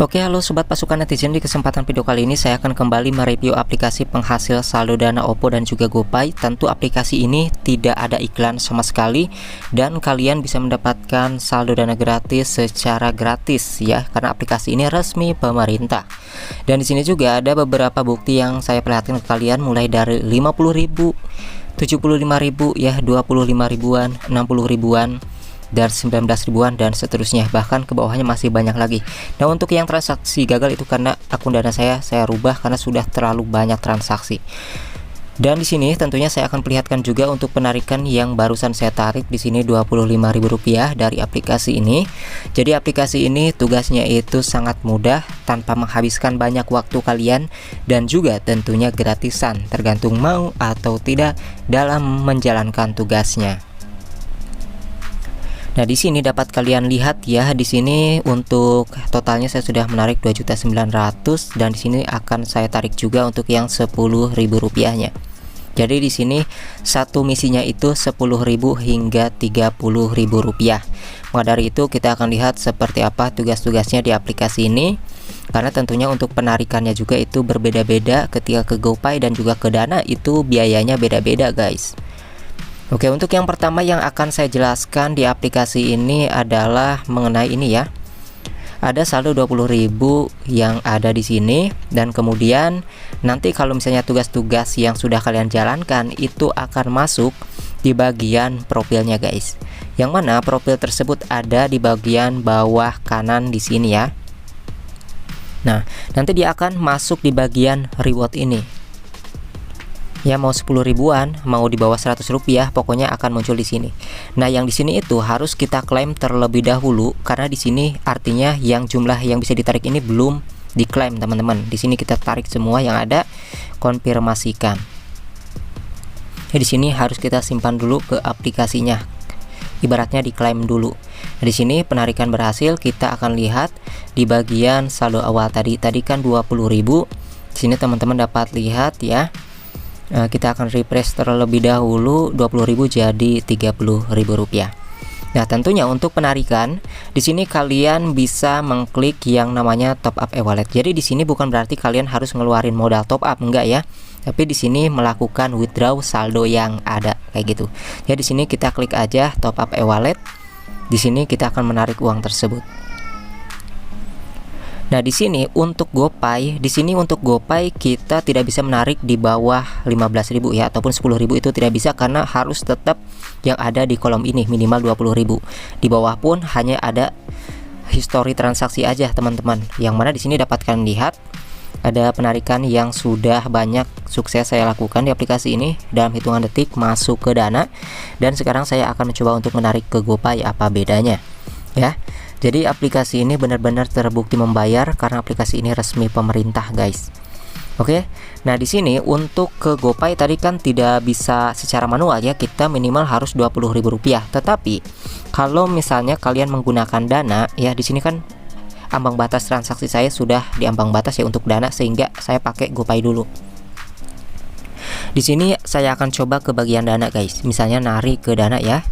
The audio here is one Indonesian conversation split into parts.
Oke, halo sobat pasukan netizen, di kesempatan video kali ini saya akan kembali mereview aplikasi penghasil saldo dana OVO dan juga GoPay. Tentu aplikasi ini tidak ada iklan sama sekali dan kalian bisa mendapatkan saldo dana gratis secara gratis ya, karena aplikasi ini resmi pemerintah. Dan di sini juga ada beberapa bukti yang saya perhatikan ke kalian, mulai dari 50.000, 75.000 ya, 25 ribuan, 60 ribuan, dan 19 ribuan dan seterusnya, bahkan ke bawahnya masih banyak lagi. Nah, untuk yang transaksi gagal itu karena akun dana saya rubah karena sudah terlalu banyak transaksi. Dan di sini tentunya saya akan perlihatkan juga untuk penarikan yang barusan saya tarik di sini Rp25.000 dari aplikasi ini. Jadi aplikasi ini tugasnya itu sangat mudah tanpa menghabiskan banyak waktu kalian, dan juga tentunya gratisan, tergantung mau atau tidak dalam menjalankan tugasnya. Nah, di sini dapat kalian lihat ya, di sini untuk totalnya saya sudah menarik 2.900.000 dan di sini akan saya tarik juga untuk yang Rp10.000-nya. Jadi di sini satu misinya itu 10.000 hingga Rp30.000. Maka dari itu kita akan lihat seperti apa tugas-tugasnya di aplikasi ini, karena tentunya untuk penarikannya juga itu berbeda-beda. Ketika ke GoPay dan juga ke Dana itu biayanya beda-beda guys. Oke, untuk yang pertama yang akan saya jelaskan di aplikasi ini adalah mengenai ini ya. Ada saldo 20.000 yang ada di sini, dan kemudian nanti kalau misalnya tugas-tugas yang sudah kalian jalankan itu akan masuk di bagian profilnya guys. Yang mana profil tersebut ada di bagian bawah kanan di sini ya. Nah, nanti dia akan masuk di bagian reward ini. Ya, mau 10 ribuan, mau di bawah Rp100, pokoknya akan muncul di sini. Nah, yang di sini itu harus kita klaim terlebih dahulu, karena di sini artinya yang jumlah yang bisa ditarik ini belum diklaim teman-teman. Di sini kita tarik semua yang ada, konfirmasikan. Ya, di sini harus kita simpan dulu ke aplikasinya. Ibaratnya diklaim dulu. Nah, di sini penarikan berhasil, kita akan lihat di bagian saldo awal tadi kan 20.000. Di sini teman-teman dapat lihat ya. Kita akan refresh terlebih dahulu, 20.000 jadi Rp30.000. Nah, tentunya untuk penarikan di sini kalian bisa mengklik yang namanya top up e-wallet. Jadi di sini bukan berarti kalian harus ngeluarin modal top up, enggak ya. Tapi di sini melakukan withdraw saldo yang ada kayak gitu. Ya, di sini kita klik aja top up e-wallet. Di sini kita akan menarik uang tersebut. Nah, di sini untuk GoPay, kita tidak bisa menarik di bawah 15.000 ya, ataupun 10.000 itu tidak bisa, karena harus tetap yang ada di kolom ini minimal 20.000. Di bawah pun hanya ada histori transaksi aja teman-teman. Yang mana di sini dapat kalian lihat ada penarikan yang sudah banyak sukses saya lakukan di aplikasi ini dalam hitungan detik masuk ke Dana, dan sekarang saya akan mencoba untuk menarik ke GoPay apa bedanya ya. Jadi aplikasi ini benar-benar terbukti membayar karena aplikasi ini resmi pemerintah guys. Oke. Nah, di sini untuk ke GoPay tadi kan tidak bisa secara manual ya, kita minimal harus Rp20.000. Tetapi kalau misalnya kalian menggunakan Dana ya, di sini kan ambang batas transaksi saya sudah di ambang batas ya untuk Dana, sehingga saya pakai GoPay dulu. Di sini saya akan coba ke bagian Dana guys. Misalnya narik ke Dana ya.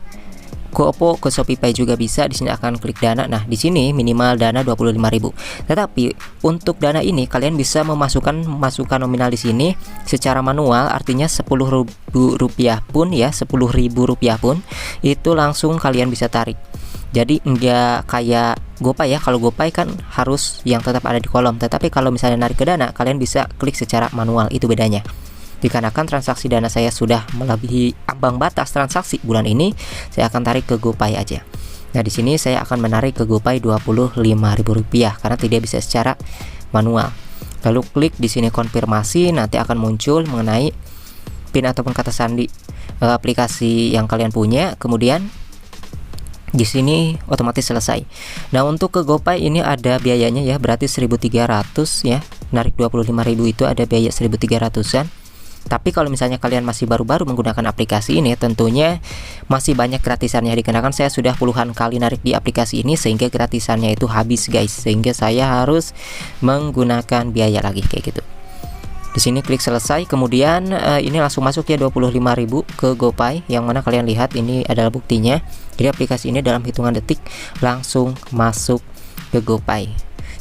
Ke OVO, ke ShopeePay juga bisa. Di sini akan klik Dana. Nah, di sini minimal Dana 25.000. Tetapi untuk Dana ini kalian bisa memasukkan nominal di sini secara manual, artinya Rp10.000 pun ya, Rp10.000 pun itu langsung kalian bisa tarik. Jadi enggak kayak GoPay ya. Kalau GoPay kan harus yang tetap ada di kolom. Tetapi kalau misalnya narik ke Dana, kalian bisa klik secara manual, itu bedanya. Dikarenakan transaksi Dana saya sudah melebihi ambang batas transaksi bulan ini, saya akan tarik ke GoPay aja. Nah, di sini saya akan menarik ke GoPay Rp25.000 karena tidak bisa secara manual. Lalu klik di sini konfirmasi, nanti akan muncul mengenai PIN ataupun kata sandi aplikasi yang kalian punya. Kemudian di sini otomatis selesai. Nah, untuk ke GoPay ini ada biayanya ya, berarti 1.300 ya. Narik 25.000 itu ada biaya 1.300-an. Tapi kalau misalnya kalian masih baru-baru menggunakan aplikasi ini, tentunya masih banyak gratisannya. Dikenakan saya sudah puluhan kali narik di aplikasi ini, sehingga gratisannya itu habis guys, sehingga saya harus menggunakan biaya lagi kayak gitu. Di sini klik selesai, kemudian ini langsung masuk ya 25.000 ke GoPay, yang mana kalian lihat ini adalah buktinya. Jadi aplikasi ini dalam hitungan detik langsung masuk ke GoPay.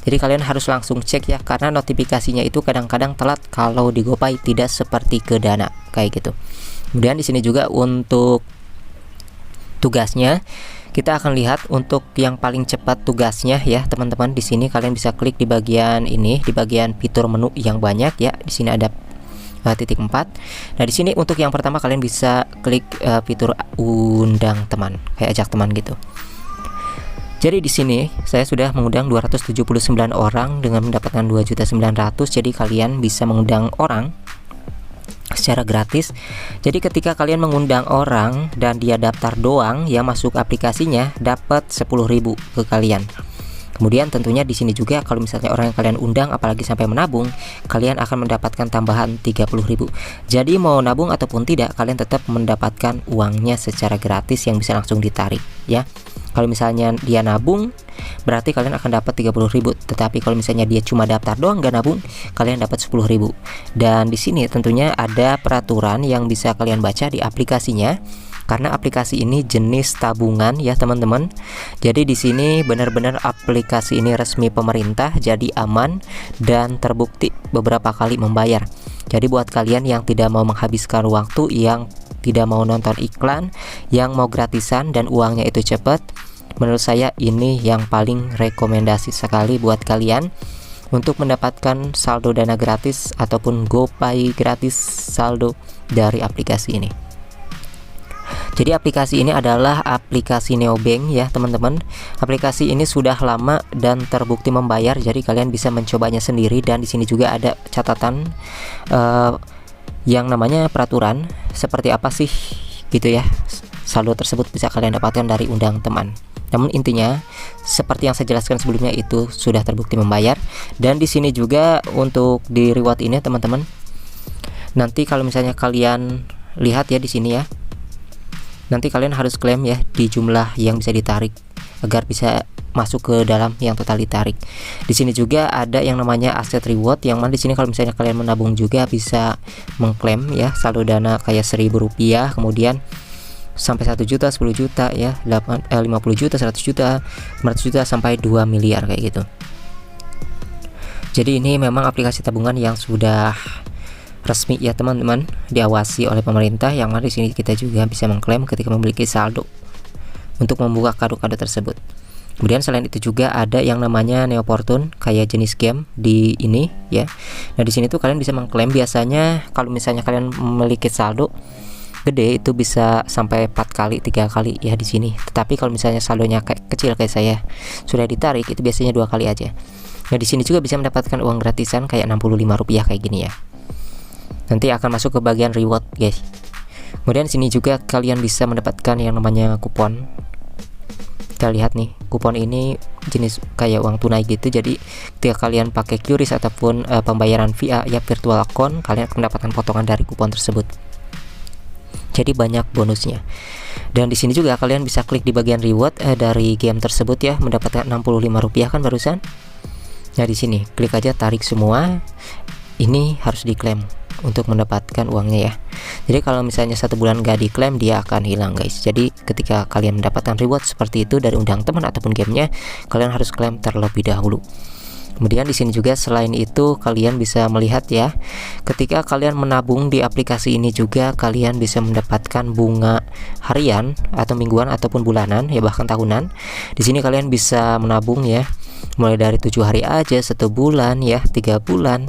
Jadi kalian harus langsung cek ya, karena notifikasinya itu kadang-kadang telat kalau di GoPay, tidak seperti ke Dana kayak gitu. Kemudian di sini juga untuk tugasnya, kita akan lihat untuk yang paling cepat tugasnya ya teman-teman. Di sini kalian bisa klik di bagian ini, di bagian fitur menu yang banyak ya. Di sini ada titik 4. Nah, di sini untuk yang pertama kalian bisa klik fitur undang teman, kayak ajak teman gitu. Jadi di sini saya sudah mengundang 279 orang dengan mendapatkan 2.900.000. Jadi kalian bisa mengundang orang secara gratis. Jadi ketika kalian mengundang orang dan dia daftar doang, yang masuk aplikasinya dapat 10.000 ke kalian. Kemudian tentunya di sini juga kalau misalnya orang yang kalian undang apalagi sampai menabung, kalian akan mendapatkan tambahan 30.000. Jadi mau nabung ataupun tidak, kalian tetap mendapatkan uangnya secara gratis yang bisa langsung ditarik ya. Kalau misalnya dia nabung, berarti kalian akan dapat 30.000. Tetapi kalau misalnya dia cuma daftar doang gak nabung, kalian dapat 10.000. Dan di sini tentunya ada peraturan yang bisa kalian baca di aplikasinya, karena aplikasi ini jenis tabungan ya teman-teman. Jadi di sini benar-benar aplikasi ini resmi pemerintah, jadi aman dan terbukti beberapa kali membayar. Jadi buat kalian yang tidak mau menghabiskan waktu, yang tidak mau nonton iklan, yang mau gratisan dan uangnya itu cepat, menurut saya ini yang paling rekomendasi sekali buat kalian untuk mendapatkan saldo Dana gratis ataupun GoPay gratis saldo dari aplikasi ini. Jadi aplikasi ini adalah aplikasi neobank ya teman-teman. Aplikasi ini sudah lama dan terbukti membayar, jadi kalian bisa mencobanya sendiri. Dan di sini juga ada catatan yang namanya peraturan seperti apa sih gitu ya. Saldo tersebut bisa kalian dapatkan dari undang teman. Namun intinya seperti yang saya jelaskan sebelumnya, itu sudah terbukti membayar. Dan di sini juga untuk di reward ini teman-teman, nanti kalau misalnya kalian lihat ya di sini ya, nanti kalian harus klaim ya di jumlah yang bisa ditarik agar bisa masuk ke dalam yang total ditarik. Di sini juga ada yang namanya aset reward, yang mana di sini kalau misalnya kalian menabung juga bisa mengklaim ya saldo Dana kayak Rp1.000, kemudian sampai 1 juta, 10 juta ya, 50 juta, 100 juta, 500 juta sampai 2 miliar kayak gitu. Jadi ini memang aplikasi tabungan yang sudah resmi ya teman-teman, diawasi oleh pemerintah, yang mana di sini kita juga bisa mengklaim ketika memiliki saldo untuk membuka kado-kado tersebut. Kemudian selain itu juga ada yang namanya Neoportun, kayak jenis game di ini ya. Nah di sini tuh kalian bisa mengklaim, biasanya kalau misalnya kalian memiliki saldo gede itu bisa sampai 4 kali, 3 kali ya di sini. Tetapi kalau misalnya saldonya kayak kecil kayak saya sudah ditarik, itu biasanya 2 kali aja. Nah di sini juga bisa mendapatkan uang gratisan kayak Rp65 kayak gini ya. Nanti akan masuk ke bagian reward guys. Kemudian sini juga kalian bisa mendapatkan yang namanya kupon. Kita lihat nih, kupon ini jenis kayak uang tunai gitu. Jadi ketika kalian pakai QRIS ataupun pembayaran via ya virtual account, kalian akan mendapatkan potongan dari kupon tersebut. Jadi banyak bonusnya. Dan di sini juga kalian bisa klik di bagian reward dari game tersebut ya, mendapatkan Rp65 kan barusan. Nah di sini klik aja tarik semua. Ini harus diklaim untuk mendapatkan uangnya ya. Jadi kalau misalnya 1 bulan gak diklaim, dia akan hilang guys. Jadi ketika kalian mendapatkan reward seperti itu dari undang teman ataupun gamenya, kalian harus klaim terlebih dahulu. Kemudian di sini juga selain itu kalian bisa melihat ya, ketika kalian menabung di aplikasi ini juga kalian bisa mendapatkan bunga harian atau mingguan ataupun bulanan ya, bahkan tahunan. Di sini kalian bisa menabung ya, mulai dari 7 hari aja, 1 bulan ya, 3 bulan,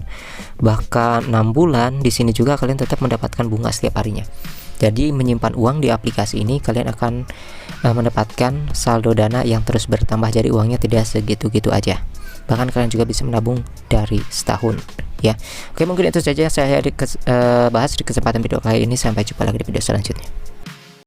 bahkan 6 bulan. Di sini juga kalian tetap mendapatkan bunga setiap harinya. Jadi menyimpan uang di aplikasi ini kalian akan mendapatkan saldo Dana yang terus bertambah. Jadi uangnya tidak segitu-gitu aja. Bahkan kalian juga bisa menabung dari setahun ya. Oke, mungkin itu saja saya bahas di kesempatan video kali ini. Sampai jumpa lagi di video selanjutnya.